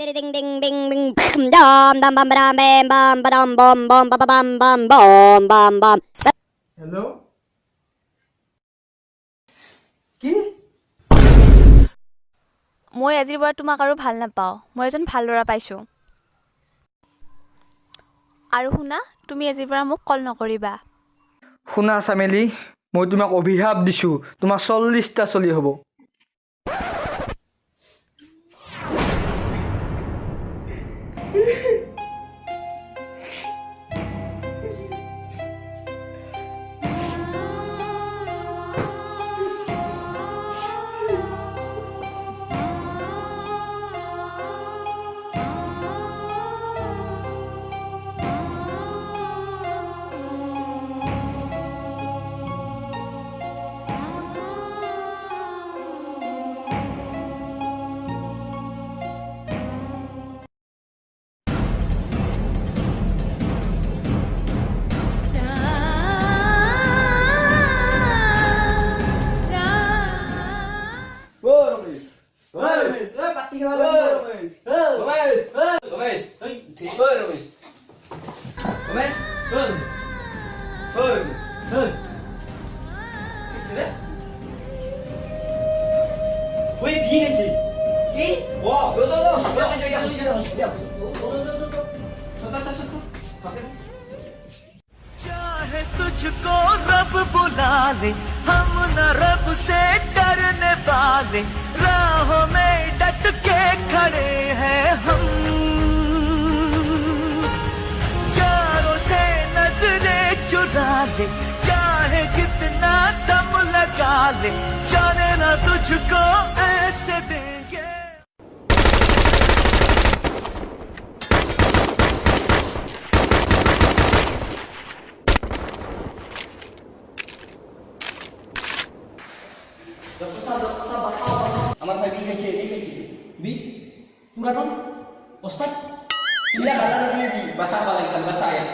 bidi ding ding bing bing dum dum bum bam bam bam badum bum bum ba bam bam bum bam bam. Hello' কি মই আজিৰ পৰা তোমাক আৰু ভাল নাপাওঁ মই এজন ভাল ল'ৰা পাইছোঁ আৰু শুনা তুমি আজিৰ পৰা মোক কল নকৰিবা শুনা চামেলি মই তোমাক অভিশাপ দিছোঁ তোমাৰ 40টা চলি হ'ব चाहे तुझको रब बुला ले हम न रब से डरने वाले राहों में डट के खड़े हैं हम यारों से नजरें चुरा ले चाहे जितना दम लगा ले जाने ना तुझको ऐसे देंगे আমার ভাই বি খাইছে বি পুরানো ওস্তাদ ইলা কালার দিয়ে বি বাসা বালাই কাল বাসা আয়া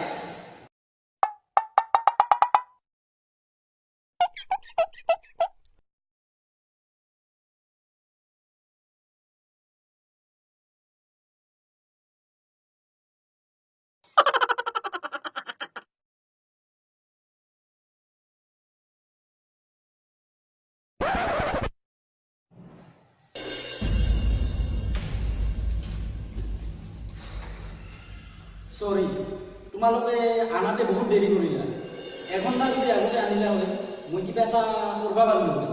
সরি তোমালোকে আনাতে বহুত দেরি কৰিলা এঘণ্টা যদি আগতে আনিলা হয় মই কিবা এটা কৰবা পাৰলো হয়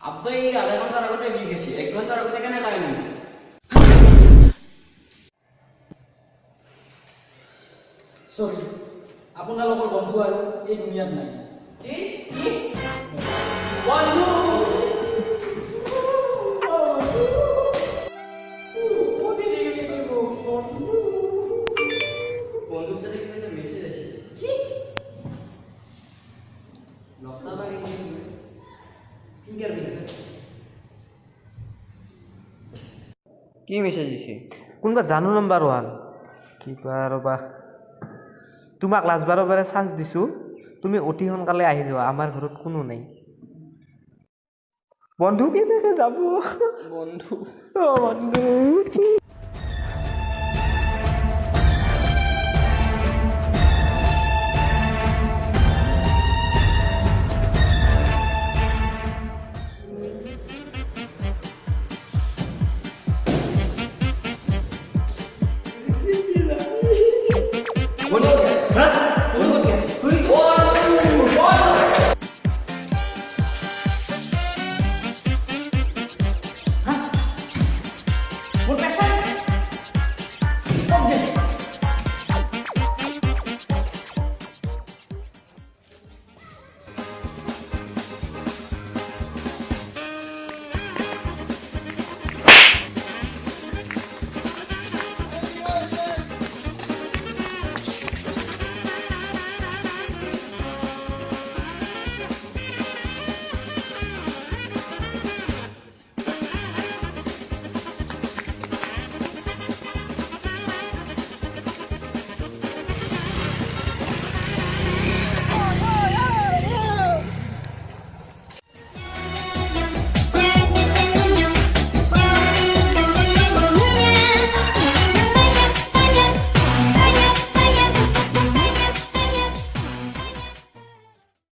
আব্বাই আধা ঘন্টাৰ আগতে বি গেছি 1 ঘন্টাৰ আগতে কেন খাই নি সৰি আপোনালোকৰ বন্ধু আৰু এই দুনিয়াত নাই কি বন্ধু কি মেছেজ দিছে কোনবা জানো নাম্বাৰ 1 কিবা ৰবা তোমাক লাজবাৰৰ বাৰে চান্স দিছো তুমি অতি সোনকালে আহি যোৱা আমাৰ ঘৰত কোনো নাই বন্ধু কেনেকৈ যাব বন্ধু বন্ধু Por pesan